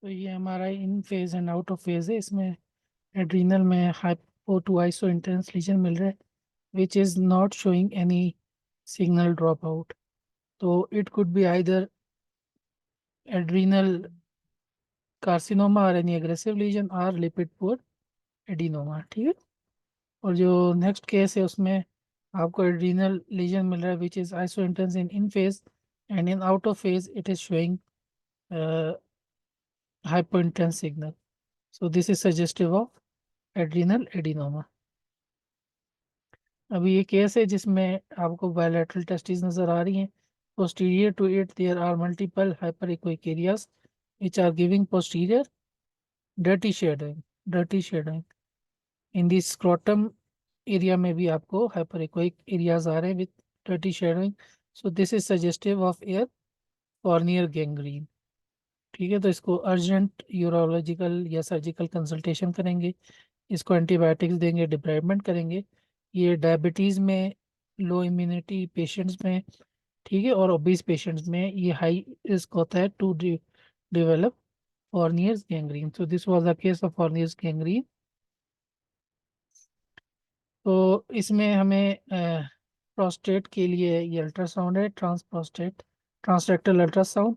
तो ये हमारा in phase and out of phase है। इसमें एड्रीनल में hypo to iso intense lesion मिल रहा है which is not showing any signal drop out. तो it could be either adrenal carcinoma और एनी एग्रेसिव लीजन और लिपिड पोर एडिनोमा। ठीक है। और जो नेक्स्ट केस है उसमें आपको एड्रीनल लीजन मिल रहा है which is iso intense in phase and in out of phase it is showing hypo intense signal. So this is suggestive of adrenal adenoma. अभी ये केस है जिसमें आपको bilateral testes नजर आ रही हैं। Posterior to it there are multiple hyperechoic areas which are giving posterior dirty shadowing. Dirty shadowing. In the scrotum area में भी आपको hyperechoic areas आ रहे हैं with dirty shadowing. So this is suggestive of air corneal gangrene. ठीक है। तो इसको urgent urological या सर्जिकल कंसल्टेशन करेंगे, इसको एंटीबायोटिक्स देंगे, डिब्राइबमेंट करेंगे। ये डायबिटीज़ में, लो इम्यूनिटी पेशेंट्स में, ठीक है, और ओबीस पेशेंट्स में ये हाई रिस्क होता है to develop Fournier's gangrene. So this was the case of Fournier's gangrene. तो इसमें हमें प्रोस्टेट के लिए ये अल्ट्रासाउंड है, ट्रांसरेक्टल अल्ट्रासाउंड,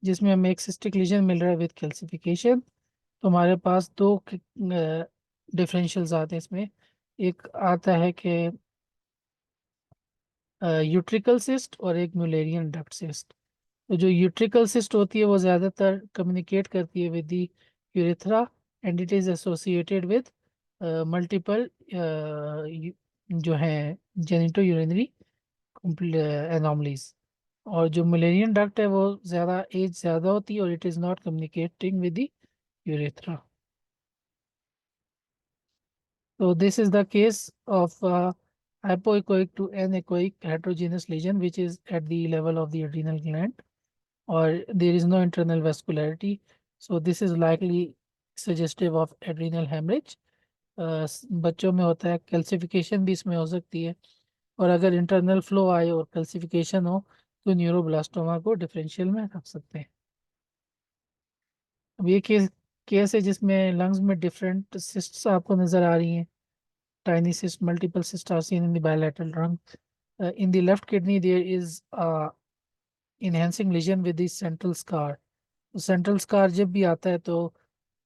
जिसमें हमें एक सिस्टिक लीजन मिल रहा है विद कैल्सिफिकेशन। तो हमारे पास दो डिफरेंशियल्स आते हैं इसमें। एक आता है कि यूट्रिकल सिस्ट और एक म्यूलेरियन डक्ट सिस्ट। तो जो यूट्रिकल सिस्ट होती है वो ज़्यादातर कम्युनिकेट करती है with the urethra and it is associated with multiple जो है जेनिटो यूरिनरी एनॉमलीज। और जो म्यूलेरियन डक्ट है वो ज़्यादा एज ज़्यादा होती है और it is not communicating with the urethra. So this is the case of hypoechoic to anechoic heterogeneous lesion which is at the level of the adrenal gland or there is no internal vascularity. So this is likely suggestive of adrenal hemorrhage. बच्चों में होता है, calcification भी इसमें हो सकती है, और अगर इंटरनल फ्लो आए और कैल्सिफिकेशन हो तो न्यूरोब्लास्टोमा को डिफरेंशियल में रख सकते हैं। अब ये केस है जिसमें लंग्स में डिफरेंट सिस्ट्स आपको नज़र आ रही हैं। Tiny cyst, multiple cysts are seen in the bilateral lung. In the left kidney, there is a enhancing lesion with the central scar. Central scar जब भी आता है तो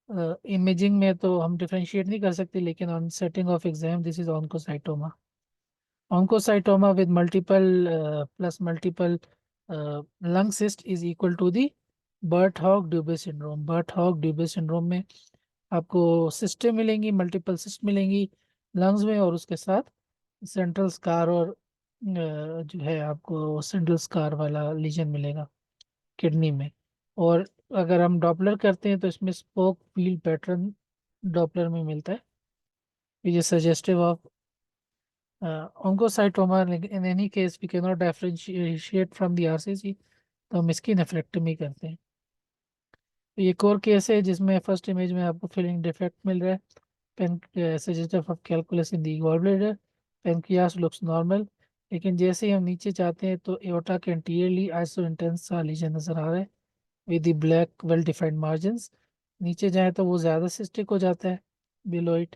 इमेजिंग में तो हम डिफरेंशिएट नहीं कर सकते, लेकिन on setting of exam this is oncocytoma. Oncocytoma with multiple plus multiple lung cyst is equal to the Birt Hogg Dube syndrome. Birt Hogg Dube syndrome में आपको सिस्टें मिलेंगी, मल्टीपल सिस्ट मिलेंगी लंग्स में, और उसके साथ सेंट्रल स्कार और जो है आपको सेंट्रल स्कार वाला लीजन मिलेगा किडनी में। और अगर हम डॉपलर करते हैं तो इसमें स्पोक व्हील पैटर्न डॉपलर में मिलता है, which is suggestive of oncocytoma. In any case we cannot differentiate from the RCC, तो हम इसकी नेफ्रेक्टमी करते हैं। तो ये एक और केस है जिसमें फर्स्ट इमेज में आपको फिलिंग डिफेक्ट मिल रहा है, suggestive of calculus in the gallbladder. Pancreas looks normal, लेकिन जैसे ही हम नीचे जाते हैं तो एओर्टा के एंटीरियरली आइसो इंटेंस सा लीजन नजर आ रहा है with the black well defined margins. नीचे जाए तो वो ज़्यादा सिस्टिक हो जाता है below it,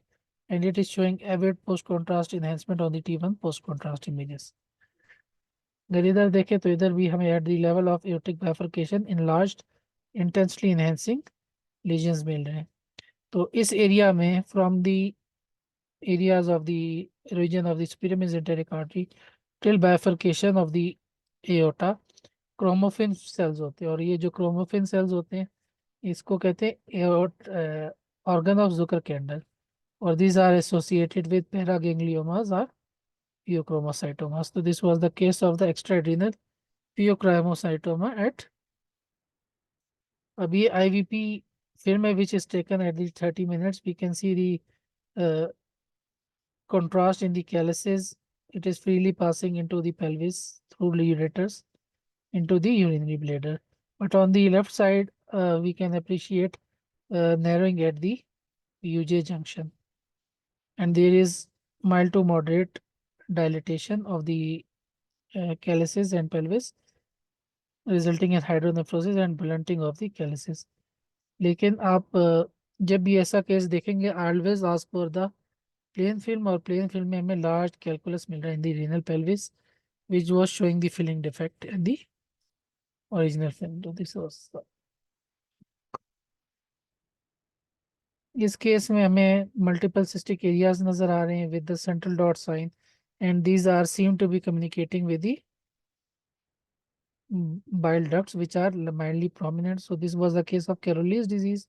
and it is showing avid post contrast enhancement on the T1 post contrast images. अगर इधर देखें तो इधर भी हमें at the level of aortic bifurcation enlarged intensely enhancing lesions मिल रहे हैं। तो इस एरिया में from the areas of the region of the superior mesenteric artery till bifurcation of the aorta chromaffin cells होते हैं, और ये जो क्रोमोफिन सेल्स होते हैं इसको कहते हैं ऑर्गन ऑफ जुकर कैंडल, और these are associated with paragangliomas or pheochromocytomas. So this was the case of the extraadrenal pheochromocytoma at अभी IVP film which is taken at the 30 minutes. We can see the contrast in the calyces. It is freely passing into the pelvis through ureters into the urinary bladder. But on the left side, we can appreciate narrowing at the UJ junction. And there is mild to moderate dilatation of the calyces and pelvis, resulting in hydronephrosis and blunting of the calyces. लेकिन आप जब भी ऐसा case देखेंगे, always ask for the plain film, और plain film में हमें large calculus मिल रहा है in the renal pelvis which was showing the filling defect in the original film. तो this was इस केस में हमें मल्टीपल सिस्टिक एरियाज नजर आ रहे हैं with the central dot sign, and these are seem to be communicating with the bile ducts which are mildly prominent. So this was the case of Caroli's disease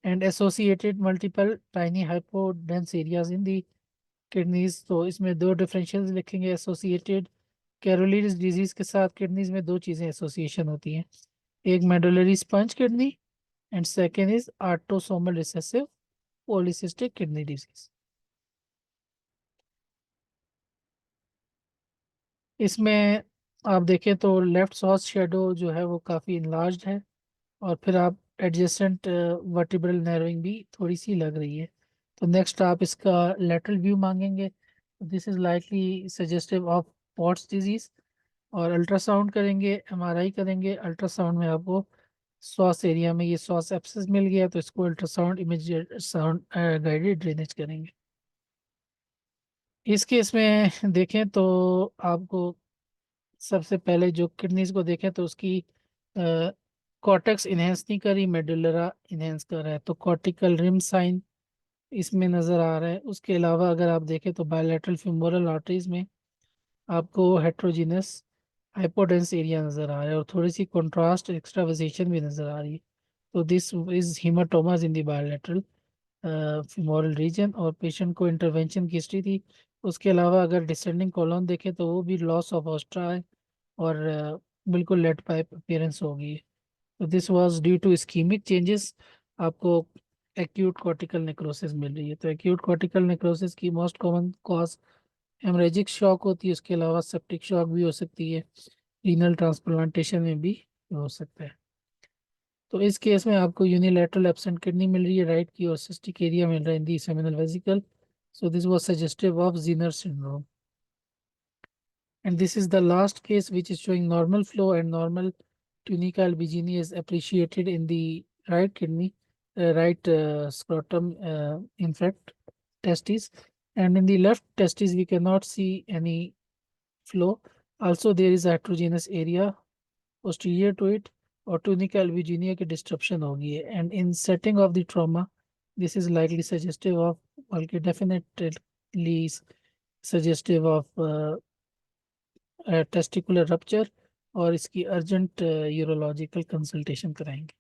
and associated multiple tiny hypodense areas in the kidneys. तो इसमें दो differentials लिखेंगे associated कैरोलीज disease के साथ kidneys में दो चीजें association होती हैं, एक medullary sponge kidney and second is autosomal recessive polycystic kidney disease. इसमें आप देखें तो लेफ्ट सॉस शेडो जो है वो काफ़ी इनलार्ज्ड है, और फिर आप एडजेसेंट वर्टिब्रल नर्विंग भी थोड़ी सी लग रही है। तो नेक्स्ट आप इसका लेटरल व्यू मांगेंगे, this is likely suggestive of pots disease, और अल्ट्रासाउंड करेंगे, एमआरआई करेंगे। अल्ट्रासाउंड में आपको सॉस एरिया में ये सॉस एब्सेस मिल गया, तो इसको ultrasound image sound guided drainage करेंगे। इस केस में देखें तो आपको सबसे पहले जो किडनीज को देखें तो उसकी कॉर्टेक्स इनहेंस नहीं करी, मेडुलरा इनहेंस कर रहा है, तो कॉर्टिकल रिम साइन इसमें नज़र आ रहा है। उसके अलावा अगर आप देखें तो बायलैटरल फ्यूमोरल आर्टरीज में आपको हेट्रोजीनस हाइपोडेंस एरिया नज़र आ रहा है, और थोड़ी सी कंट्रास्ट एक्स्ट्रावेजेशन भी नज़र आ रही है। तो this is haematomas in the bilateral femoral region, और पेशेंट को इंटरवेंशन की हिस्ट्री थी। उसके अलावा अगर डिसेंडिंग कॉलम देखें तो वो भी लॉस ऑफ ऑस्ट्रा है, और बिल्कुल लेड पाइप अपीयरेंस होगी। तो this was due to ischaemic changes, आपको एक्यूट कॉर्टिकल नेक्रोसिस मिल रही है। तो एक्यूट कॉर्टिकल नेक्रोसिस की most common cause haemorrhagic shock होती है, उसके अलावा सेप्टिक शॉक भी हो सकती है, रीनल ट्रांसप्लांटेशन में भी हो सकता है। तो इस केस में आपको यूनिलैटरल एब्सेंट किडनी मिल रही है राइट की, और सिस्टिक एरिया मिल रहा है in the seminal vesicle. So this was suggestive of Zinner syndrome. And this is the last case which is showing normal flow and normal tunica albuginea is appreciated in the right kidney, right scrotum, in fact, testis. And in the left testis, we cannot see any flow. Also, there is a heterogeneous area posterior to it, or tunica albuginea की disruption होगी है. And in setting of the trauma, this is likely suggestive of, बल्कि definitely suggestive of testicular rupture, और इसकी urgent urological consultation कराएंगे।